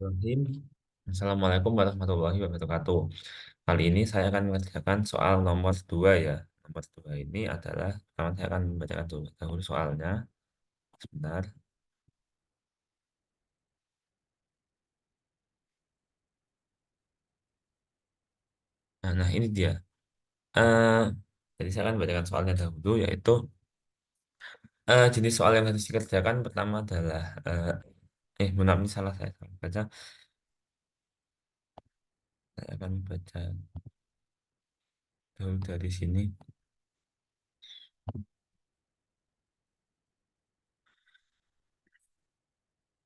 Bismillahirrahmanirrahim. Assalamualaikum warahmatullahi wabarakatuh. Kali ini saya akan mengerjakan soal nomor 2 ya. Nomor 2 ini adalah, pertama saya akan membacakan dahulu soalnya. Sebentar. Nah, ini dia. Eh, jadi saya akan membacakan soalnya dahulu, yaitu jenis soal yang harus dikerjakan pertama adalah, maaf ini salah saya. Baca, saya akan baca dahulu dari sini.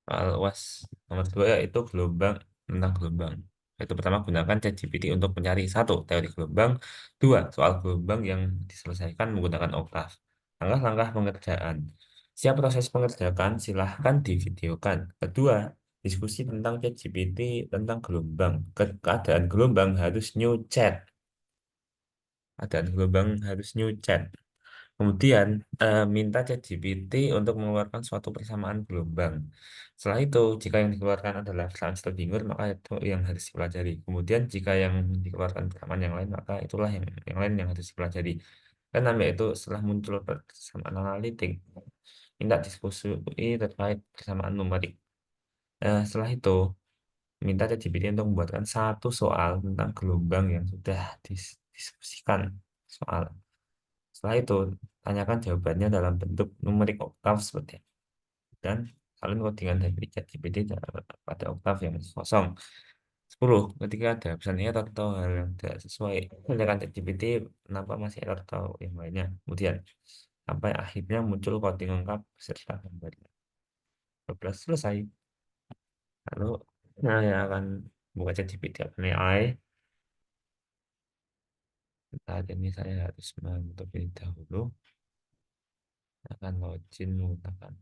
Soal UAS nomor 2 yaitu gelombang, tentang gelombang. Itu pertama, gunakan ChatGPT untuk mencari satu teori gelombang, dua soal gelombang yang diselesaikan menggunakan oktav. Langkah-langkah pengerjaan. Siap proses pengerjaan, silahkan divideokan. Kedua, diskusi tentang ChatGPT tentang gelombang. Keadaan gelombang harus new chat. Keadaan gelombang harus new chat. Kemudian minta ChatGPT untuk mengeluarkan suatu persamaan gelombang. Setelah itu, jika yang dikeluarkan adalah persamaan Schrödinger, maka itu yang harus dipelajari. Kemudian jika yang dikeluarkan persamaan yang lain, maka itulah yang lain yang harus dipelajari. Dan sampai itu setelah muncul persamaan analitik, minta diskusi terkait persamaan numerik. Setelah itu, minta ChatGPT untuk membuatkan satu soal tentang gelombang yang sudah diskusikan soal. Setelah itu, tanyakan jawabannya dalam bentuk numerik oktav seperti ini. Dan salin codingan dari ChatGPT pada oktav yang kosong. 10. Ketika ada pesan error atau hal yang tidak sesuai, tanyakan ChatGPT kenapa masih error atau yang lainnya. Kemudian, sampai akhirnya muncul coding lengkap beserta gambarnya. 12 selesai. Lalu, saya akan buka ChatGPT OpenAI. Saat ini saya harus menutup ini dahulu. Akan login menggunakan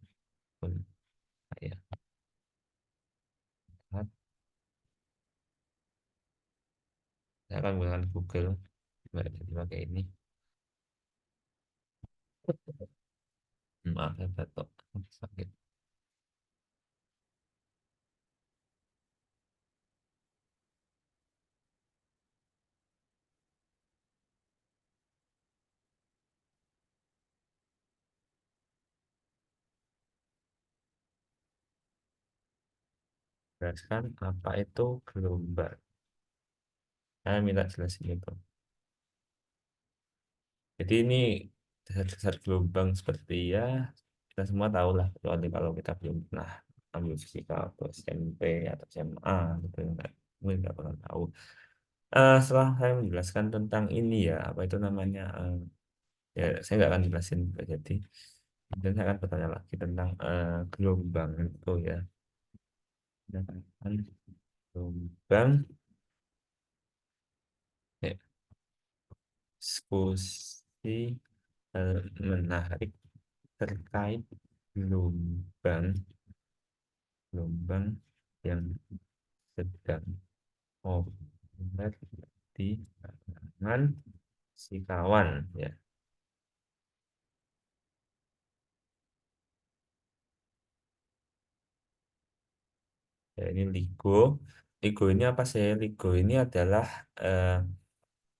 akun saya. Saya akan menggunakan Google, nggak jadi pakai ini. Maaf ya batuk sakit. Jelaskan apa itu gelombang. Saya minta jelasin itu. Jadi ini dasar-dasar gelombang seperti ya kita semua tahu lah, kecuali kalau kita belum pernah ambil fisika atau SMP atau SMA gitu, mungkin nggak pernah tahu. Setelah saya menjelaskan tentang ini ya, apa itu namanya, ya saya nggak akan jelasin nggak jadi. Dan saya akan bertanya lagi tentang gelombang itu ya. Sedangkan gelombang, ya, diskusi menarik terkait gelombang gelombang yang sedang populer di kalangan si kawan ya. Ya, ini LIGO. LIGO ini apa sih? LIGO ini adalah eh,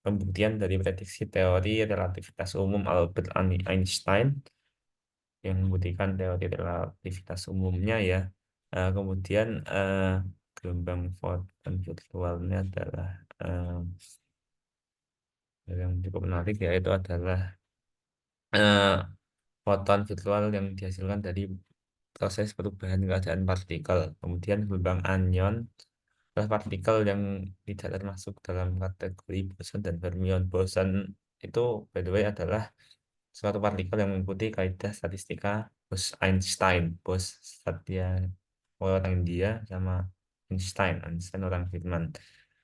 pembuktian dari prediksi teori relativitas umum Albert Einstein yang membuktikan teori relativitas umumnya ya. Kemudian gelombang Photon virtualnya adalah eh, yang cukup menarik, yaitu adalah eh, foton virtual yang dihasilkan dari proses perubahan keadaan partikel. Kemudian gelombang anion adalah partikel yang tidak termasuk dalam kategori boson dan fermion. Boson itu, by the way, adalah suatu partikel yang mengikuti kaidah statistika Bose-Einstein. Bose Satya orang India sama Einstein. Einstein orang Jerman.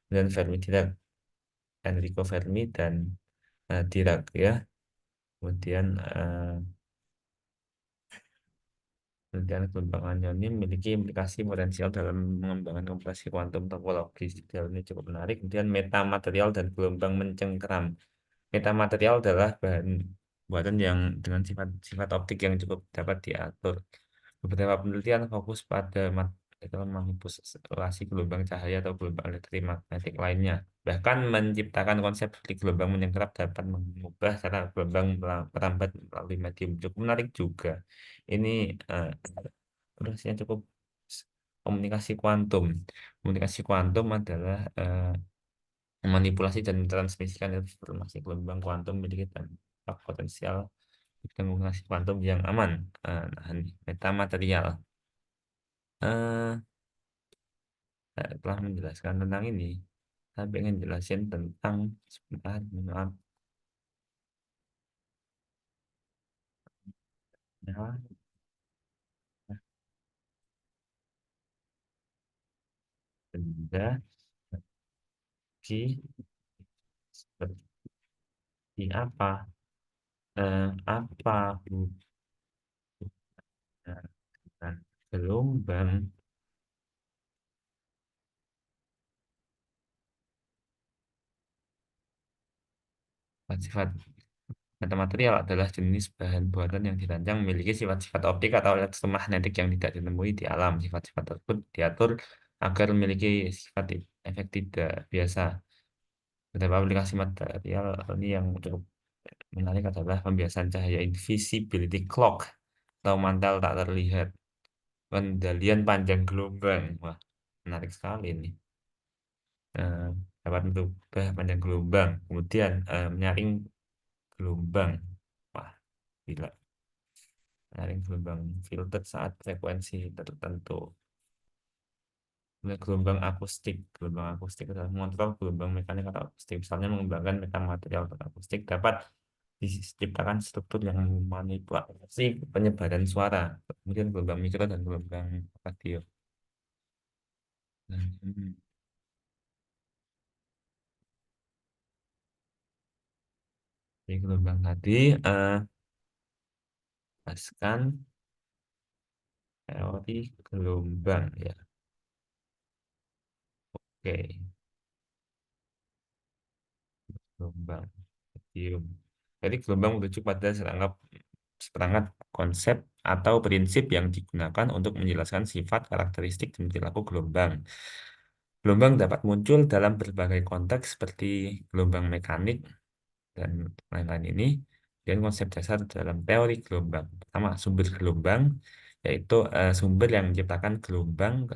Dan Fermi Dirac, Enrico Fermi dan Dirac ya. Kemudian penelitian gelombang anion ini memiliki implikasi potensial dalam mengembangkan komputasi kuantum topologi. Hal ini cukup menarik. Kemudian metamaterial dan gelombang mencengkeram. Metamaterial adalah bahan buatan yang dengan sifat optik yang cukup dapat diatur. Beberapa penelitian fokus pada itu memanipulasi gelombang cahaya atau gelombang elektromagnetik lainnya. Bahkan menciptakan konsep seperti gelombang menyerap dapat mengubah cara gelombang merambat melalui medium. Cukup menarik juga. Ini durasinya cukup komunikasi kuantum. Komunikasi kuantum adalah memanipulasi dan mentransmisikan informasi gelombang kuantum memiliki dampak potensial dan komunikasi kuantum yang aman. Nah, metamaterial. Eh, Saya telah menjelaskan tentang ini. Saya pengen jelasin tentang sebentar, maaf, ya, benda di seperti apa? Apa hubungan gelombang sifat mata material adalah jenis bahan buatan yang dirancang memiliki sifat-sifat optik atau elektromagnetik yang tidak ditemui di alam. Sifat-sifat tersebut diatur agar memiliki sifat efek tidak biasa. Beberapa aplikasi material ini yang cukup menarik adalah pembiasaan cahaya invisibility clock atau mantel tak terlihat, pengendalian panjang gelombang. Wah, menarik sekali ini. Eh, Dapat merubah panjang gelombang, kemudian menyaring gelombang. Wah, gila. Menyaring gelombang filter saat frekuensi tertentu. Gelombang akustik. Gelombang akustik adalah mengontrol gelombang mekanik atau akustik. Misalnya mengembangkan metamaterial atau akustik dapat diciptakan struktur yang memanipulasi penyebaran suara. Kemudian gelombang mikro dan gelombang radio. Nah, di gelombang tadi jelaskan teori gelombang ya. Oke, gelombang medium. Jadi gelombang merujuk pada seperangkat konsep atau prinsip yang digunakan untuk menjelaskan sifat, karakteristik, dan perilaku gelombang. Gelombang dapat muncul dalam berbagai konteks seperti gelombang mekanik dan lain-lain ini. Dan konsep dasar dalam teori gelombang. Pertama, sumber gelombang, yaitu sumber yang menciptakan gelombang,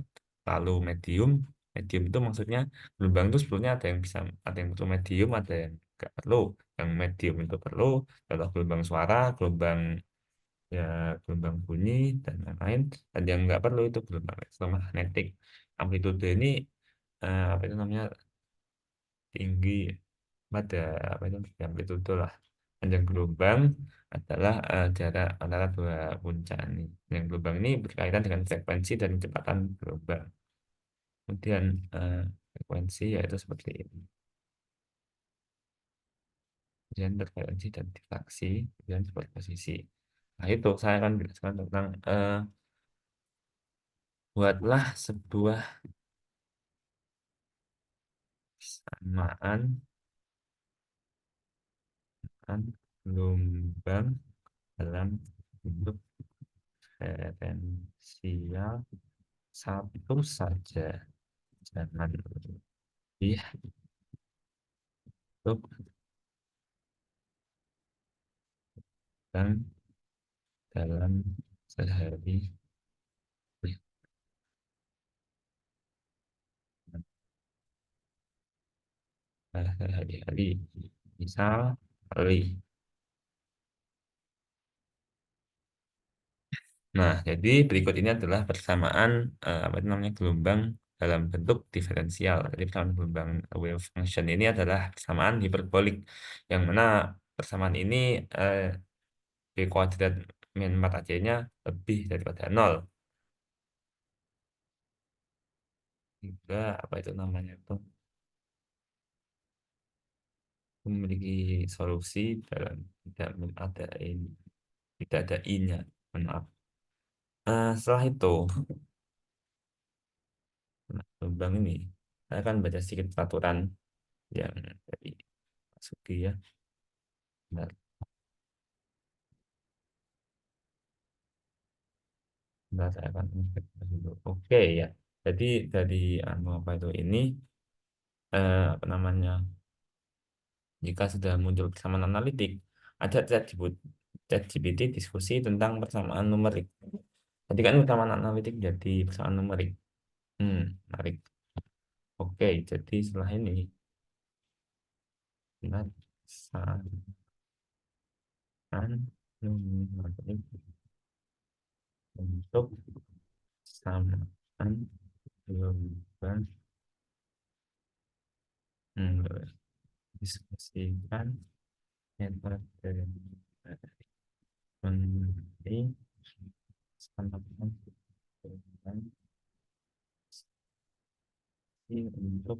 lalu medium. Medium itu maksudnya gelombang itu sebetulnya ada yang perlu medium, ada yang nggak perlu. Yang medium itu perlu, contoh gelombang suara, gelombang ya gelombang bunyi dan lain-lain. Dan yang nggak perlu itu gelombang elektromagnetik. Amplitude ini apa itu namanya tinggi pada apa itu amplitude lah. Panjang gelombang adalah jarak antara dua puncak ini. Yang gelombang ini berkaitan dengan frekuensi dan kecepatan gelombang. Kemudian frekuensi yaitu seperti ini. Kemudian berfrekuensi dan difraksi, kemudian superposisi. Nah itu saya akan jelaskan tentang buatlah sebuah samaan kan, gelombang dalam bentuk diferensial satu saja. Jangan lebih untuk dan dalam sehari sehari-hari. Misal kali. Nah, jadi berikut ini adalah persamaan apa itu namanya gelombang dalam bentuk diferensial. Jadi persamaan gelombang wave function ini adalah persamaan hiperbolik yang mana persamaan ini B kuadrat min 4 AC-nya lebih daripada nol. Juga apa itu namanya itu memiliki solusi dalam tidak ada ini, tidak ada i-nya. Maaf. Setelah itu, nah, gelombang ini saya akan baca sedikit peraturan yang dari Sugi ya. Nah, Nah, saya akan input dulu. Oke ya. Jadi dari apa itu ini apa namanya? Jika sudah muncul persamaan analitik, ada ChatGPT diskusi tentang persamaan numerik. Tadi kan persamaan analitik jadi persamaan numerik. Menarik. Oke, jadi setelah ini kita persamaan numerik untuk persamaan gelombang diskusikan metode mengenai persamaan gelombang untuk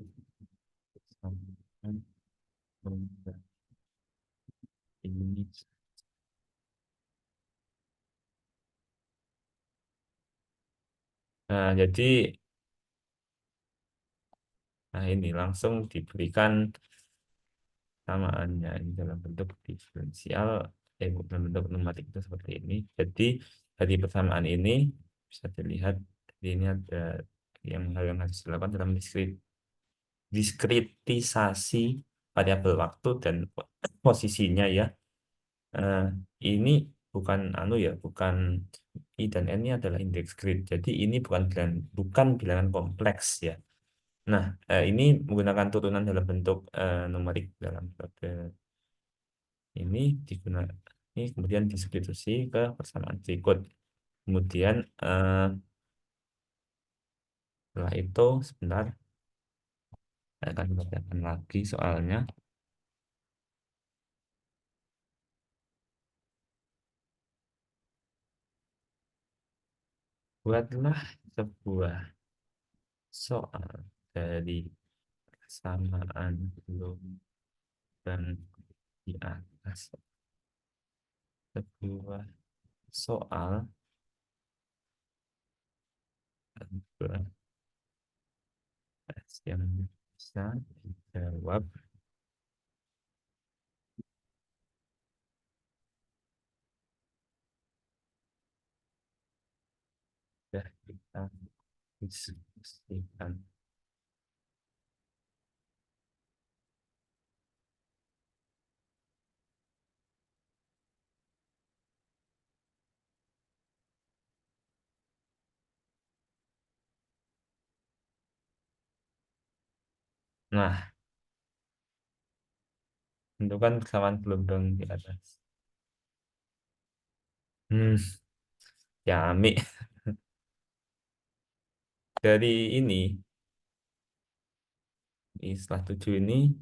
persamaan gelombang ini. Nah, jadi ini langsung diberikan samaannya ini dalam bentuk diferensial, dalam bentuk numerik itu seperti ini. Jadi dari persamaan ini bisa dilihat di ini ada hal yang harus dilakukan dalam diskritisasi variabel waktu dan posisinya ya. Eh, ini bukan bukan I dan N ini adalah indeks grid. Jadi ini bukan bilangan kompleks ya. Nah, ini menggunakan turunan dalam bentuk numerik dalam metode ini digunakan ini kemudian disubstitusi ke persamaan berikut. Kemudian setelah itu sebentar saya akan bacakan lagi soalnya. Buatlah sebuah soal dari persamaan dan di atas sebuah soal beras yang bisa dijawab. Sudah kita diskusikan. Nah, tentukan persamaan gelombang di atas. Hmm, ya, Ami. Dari ini, setelah 7 ini,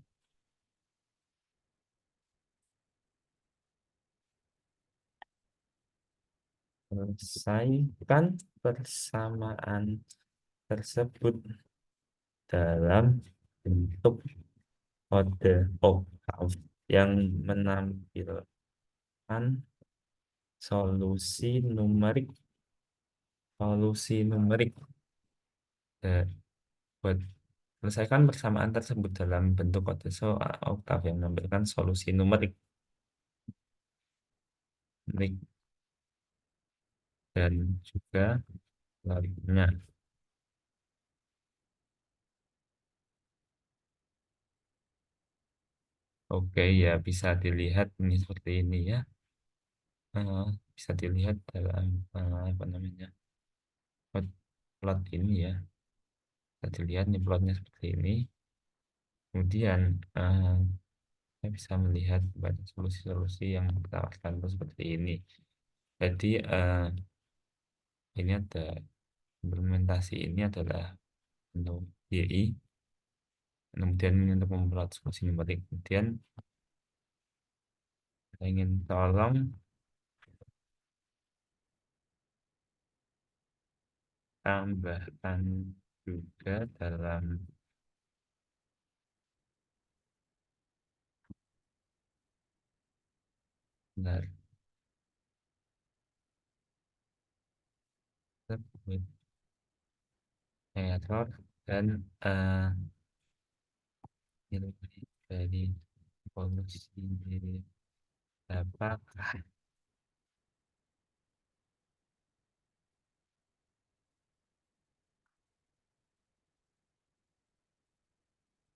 selesaikan persamaan tersebut dalam bentuk kode octave yang menampilkan solusi numerik solusi numerik. Eh, buat selesaikan persamaan tersebut dalam bentuk kode octave yang menampilkan solusi numerik numerik dan juga sebaliknya. Oke ya, bisa dilihat ini seperti ini ya. Eh, Bisa dilihat dalam apa namanya plot ini ya. Bisa dilihat nih plotnya seperti ini. Kemudian saya bisa melihat banyak solusi-solusi yang ditawarkan itu seperti ini. Jadi ini ada implementasi ini adalah untuk YI, kemudian ini untuk membuat solusi numerik. Kemudian saya ingin tolong tambahkan juga dalam benar tersebut error dan nilai dari polusi apakah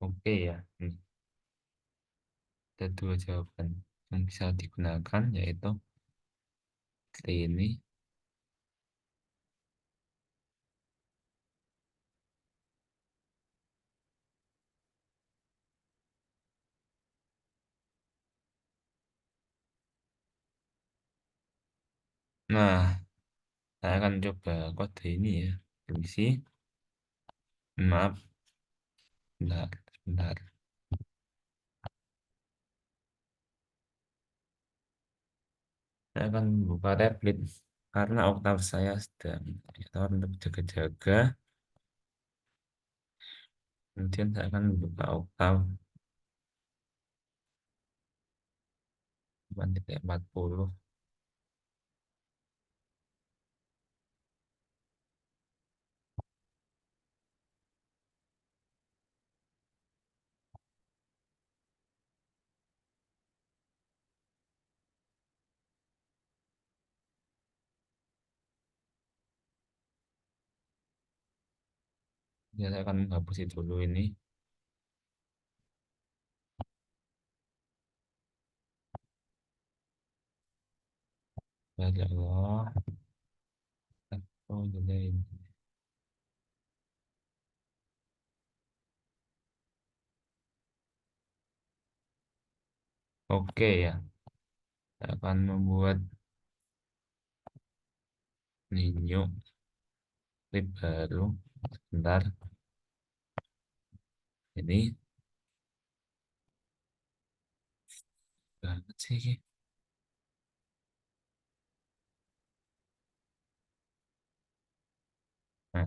Oke ya. Ada dua jawaban yang bisa digunakan yaitu ini. Nah, saya akan coba kode ini ya. Permisi. Maaf, bentar, bentar. Saya akan buka tablet karena oktav saya sedang ternyata untuk jaga-jaga. Kemudian saya akan buka oktav 4.40. Ya, saya akan menghapus itu dulu ini. Ya Allah. Oh, jadi ini. Oke ya. Saya akan membuat new clip baru. Sebentar. Ini banget sih. Nah,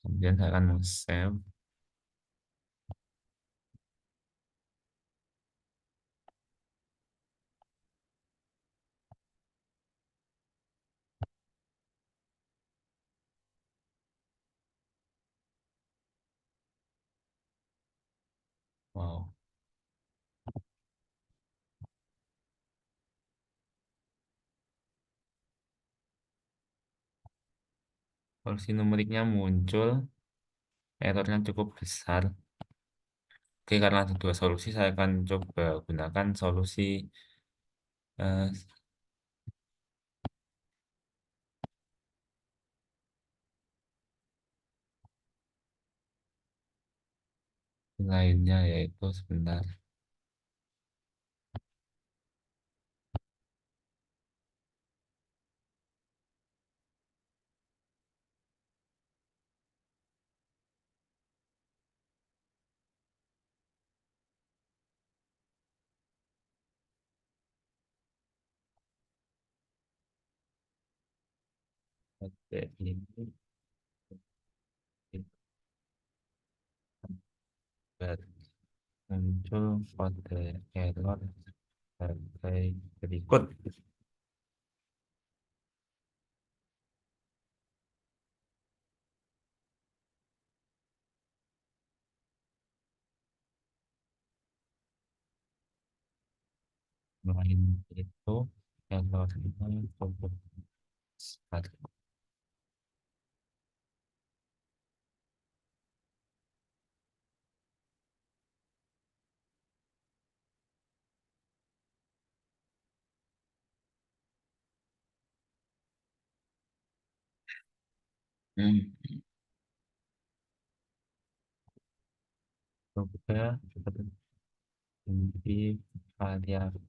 kemudian saya akan save. Wow. Porsi numeriknya muncul. Errornya cukup besar. Oke, karena ada dua solusi, saya akan coba gunakan solusi eh, lainnya, yaitu sebentar. Oke, ini baru muncul kode error sebagai berikut. Selain itu, errornya cukup besar. Hmm. Coba berhenti variabel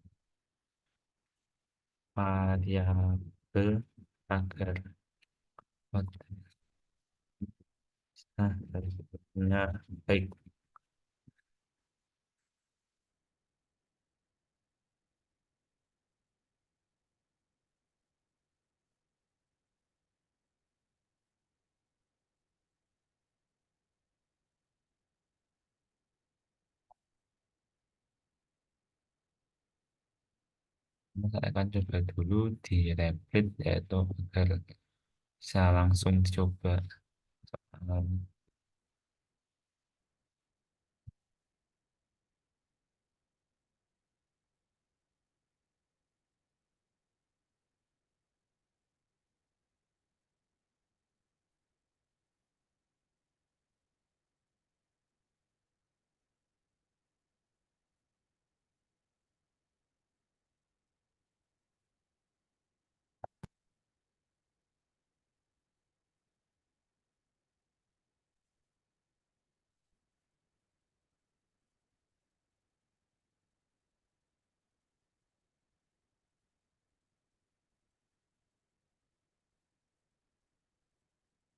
variabel agar kode dari sebetulnya baik. Saya akan coba dulu di Rapid yaitu agar bisa langsung dicoba. Um,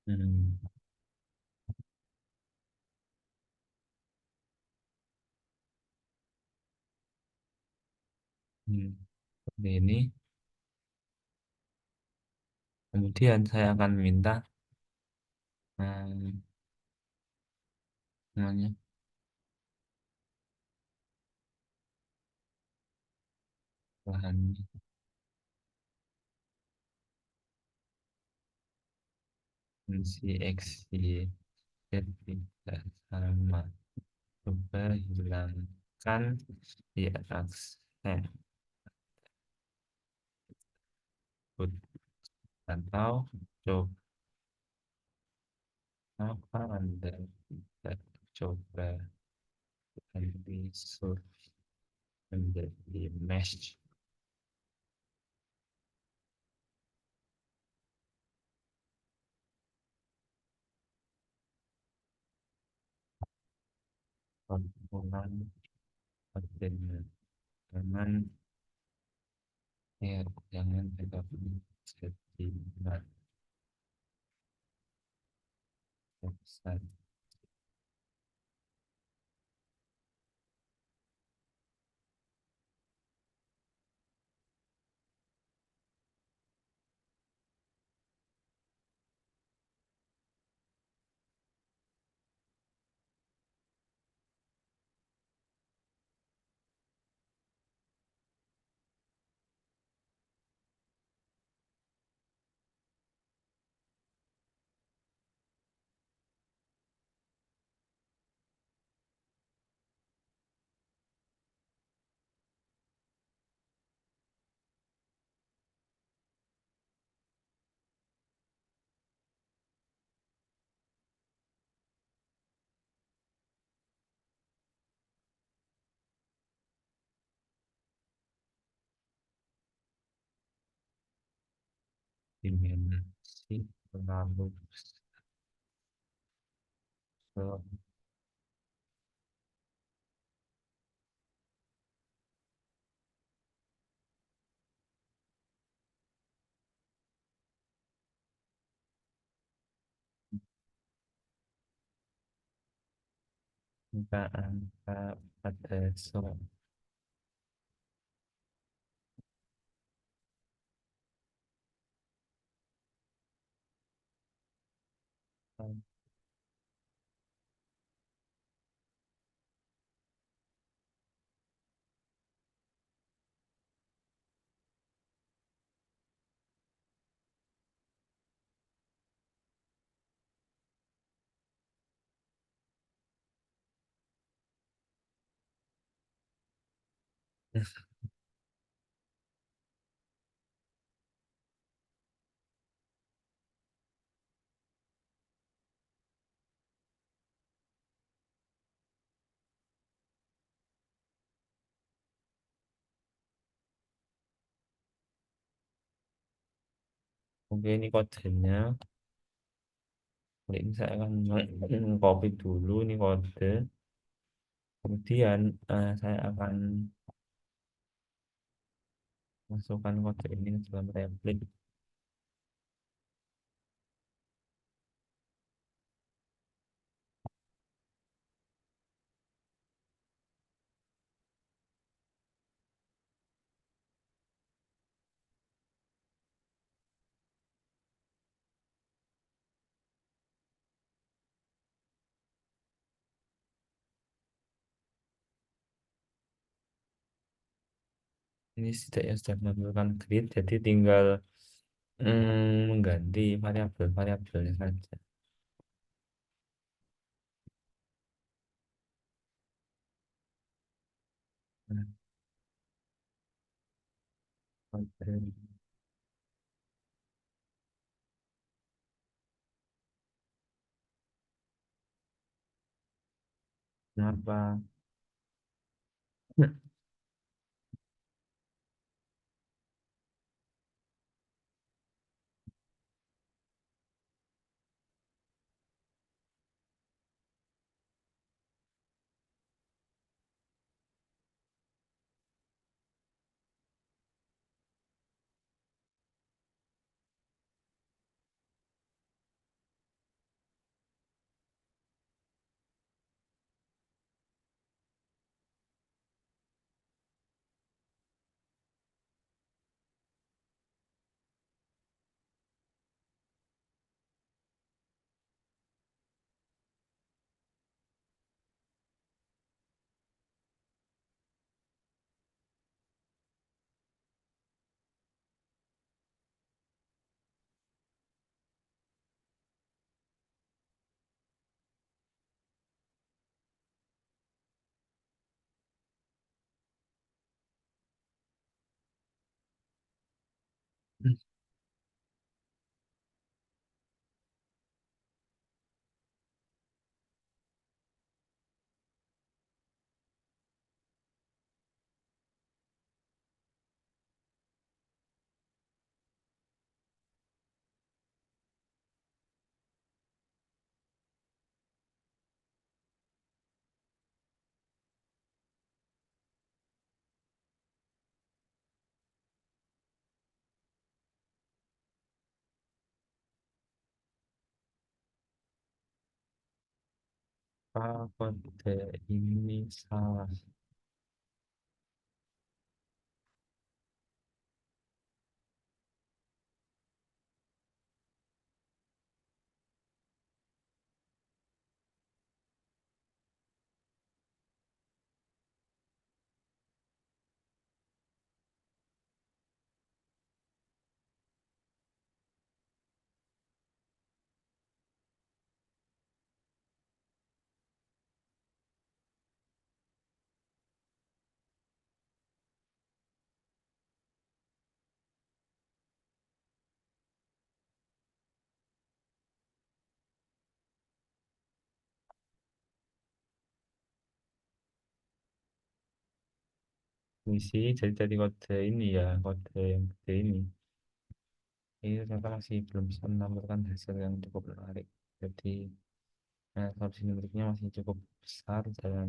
Hmm. Hmm. Seperti ini. Kemudian saya akan minta hmm, namanya bahan fungsi X, Y, Z tidak sama. Coba hilangkan di aksen put atau coba apa Anda tidak coba ganti source menjadi mesh komponen ordennya. Jangan ya, jangan kita jadi website dimensi terlalu besar. Angka-angka pada soal oke ini kodenya. Kali ini saya akan copy dulu ini kode. Kemudian saya akan masukkan kode ini ke dalam template. Ini setidaknya sudah menampilkan grid, jadi tinggal mengganti variabel-variabelnya saja. Nah, kode kenapa? Kode ini salah. Misi jadi kode ini ya, kode yang gede ini. Ini ternyata masih belum bisa menampilkan hasil yang cukup menarik. Jadi, solusi numeriknya masih cukup besar dan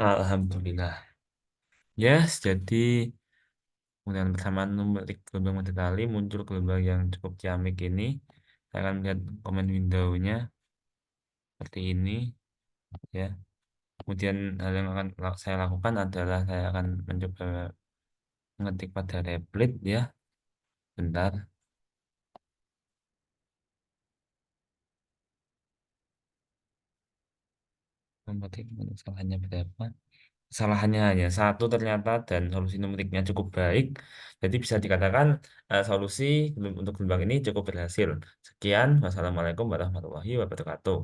alhamdulillah. Yes, jadi kemudian bersamaan numerik gelombang matahari muncul gelombang yang cukup ciamik ini. Saya akan lihat komen window-nya seperti ini ya. Kemudian hal yang akan saya lakukan adalah saya akan mencoba mengetik pada replit ya. Bentar, mengetik kesalahannya berapa? Kesalahannya hanya satu ternyata dan solusi numeriknya cukup baik. Jadi bisa dikatakan solusi untuk gelombang ini cukup berhasil. Sekian, wassalamualaikum warahmatullahi wabarakatuh.